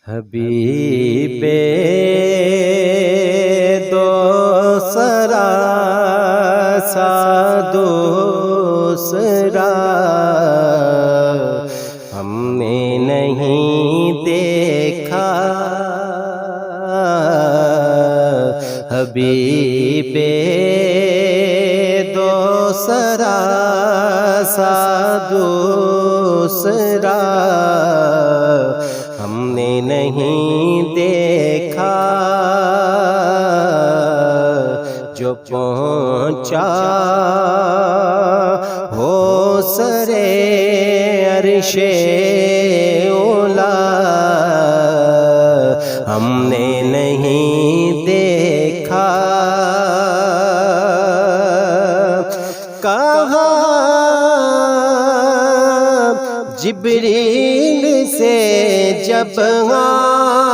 حبیب دوسرا سا دوسرا ہم نے نہیں دیکھا، حبیب دوسرا سا دوسرا ہم نے نہیں دیکھا، جو پہنچا ہو سرے عرش اولا ہم نے نہیں دیکھا۔ کہا جبریل سے جب آپ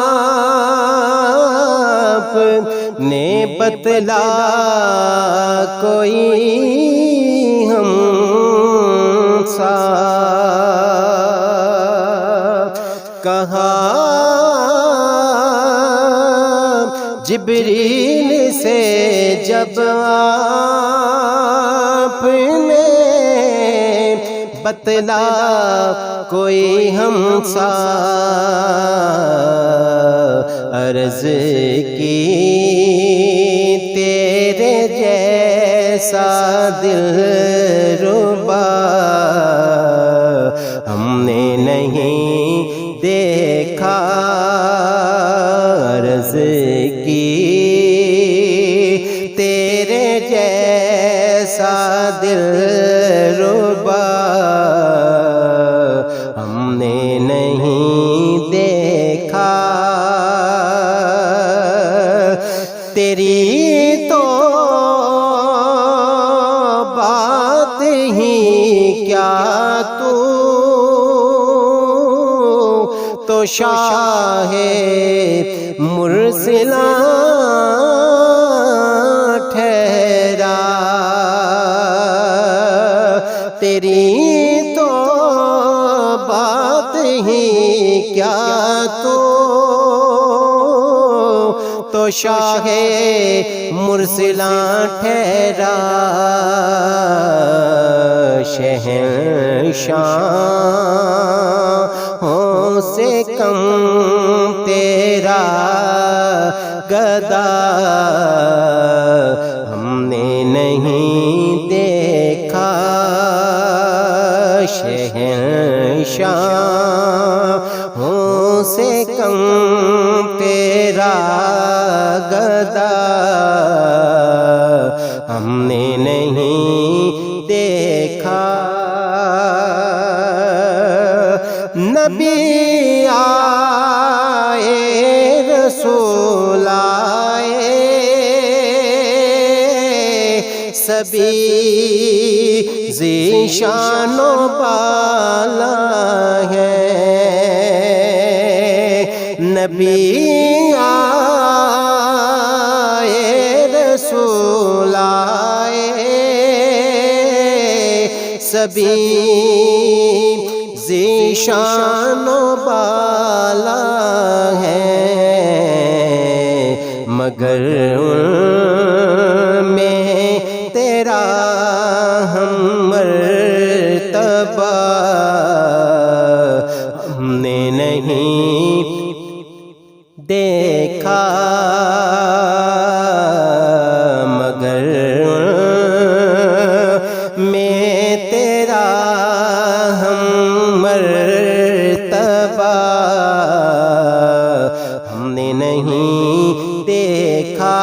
نے بتلا کوئی ہم سا، کہا جبریل سے جب آپ نے بتلا کوئی ہمسا، عرض کی تیرے جیسا دلربا ہم نے نہیں دیکھا، عرض کی تیرے جیسا دلربا ہم نے نہیں دیکھا۔ تیری تو بات ہی کیا، تو شاہ مرسلاں ٹھہرا، تیری تو بات ہی کیا، تو شاہ مرسلاں ٹھہرا، شہنشاہوں سے کم تیرا گدا ہم نے نہیں دیکھا، شہنشاہوں سے کم تیرا گدا ہم نے نہیں دیکھا۔ نبی آئے رسول آئے سبھی ذیشان و بالا ہے، نبی آئے رسول آئے سبھی ذیشان و بالا ہیں، مگر ان میں تیرا ہم مرتبہ ہم نے نہیں دیکھا، مگر میں تیرا ہم مرتبہ ہم نے نہیں دیکھا۔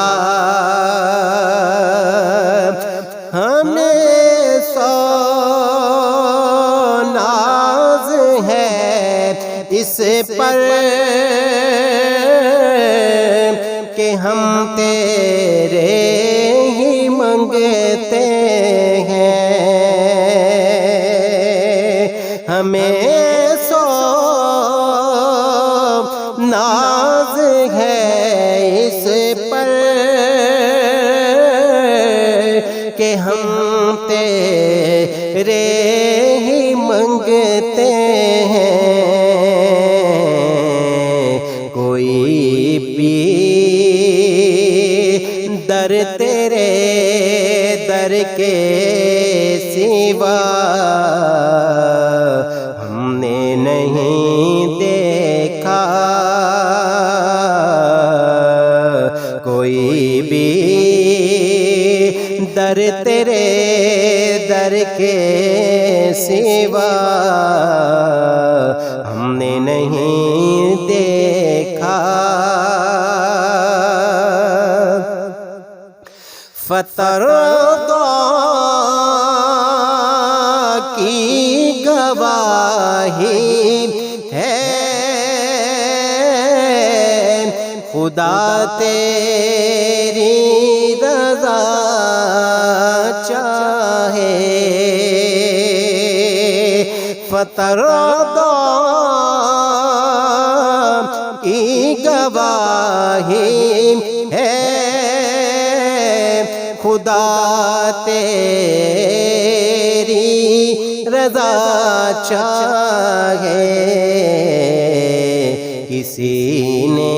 ہمیں سو ناز ہے اس پر کہ ہم تیرے ہی منگتے ہیں، ہمیں سو ناز ہے اس پر کہ ہم تیرے ہی منگتے ہیں، کے سوا ہم نے نہیں دیکھا، کوئی بھی در تیرے در کے سوا ہم نے نہیں دیکھا۔ فترضا کی گواہی ہے خدا تیری رضا چاہے، فترضا کی گواہی ہے خدا تیری رضا چاہے، کسی نے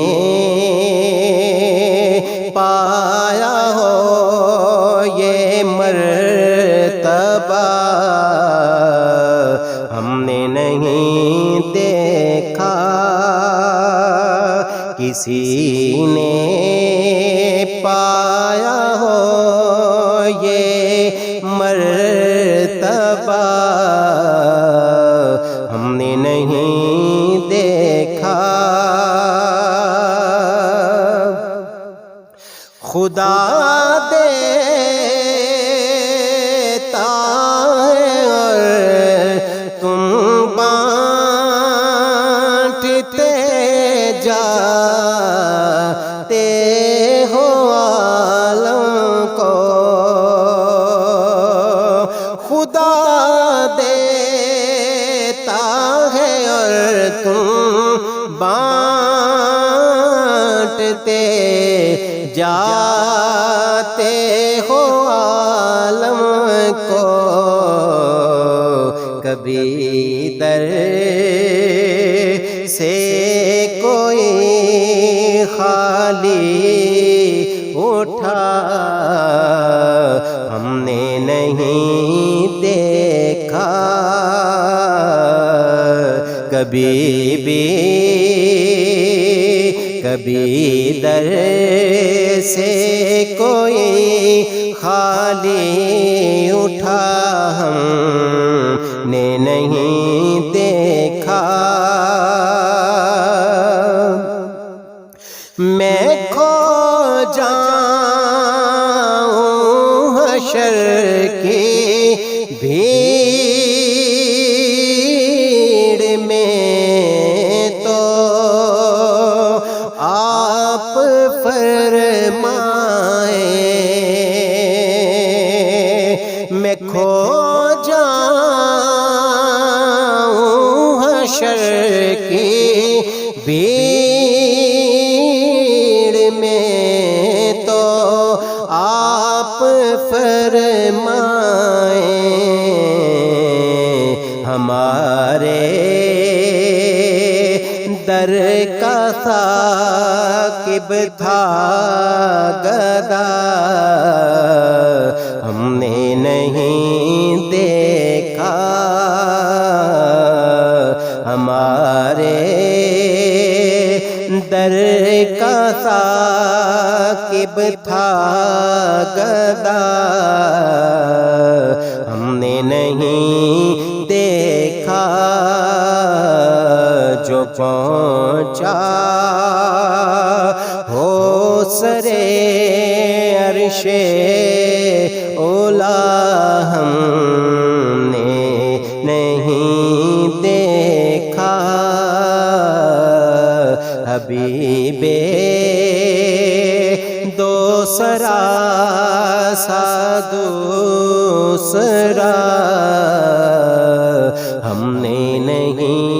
پایا ہو یہ مرتبہ ہم نے نہیں دیکھا، کسی نے پایا ہو یہ مرتبہ ہم نے نہیں دیکھا۔ خدا دیتا ہے اور تم بانٹتے جاتے ہو عالم کو، خدا دیتا ہے اور تم بانٹتے جاتے ہو عالم کو، کبھی در سے کوئی خالی اٹھا ہم نے نہیں دیکھا، کبھی در سے کوئی خالی اٹھا ہم نے نہیں دیکھا۔ میں کھو جاؤں حشر کی بھیڑ میں تو آپ فرمائیں، میں کھو جاؤں حشر کی بھیڑ میں تو آپ فرمائیں، ہمارے در کا ثاقب تھا گدا ہم نے نہیں دیکھا، ہمارے در کا ثاقب تھا گدا ہم نے نہیں دیکھا، جو پہنچا ہو سرے عرش اولا ہم نے نہیں دیکھا، حبیب دوسرا سا دوسرا ہم نے نہیں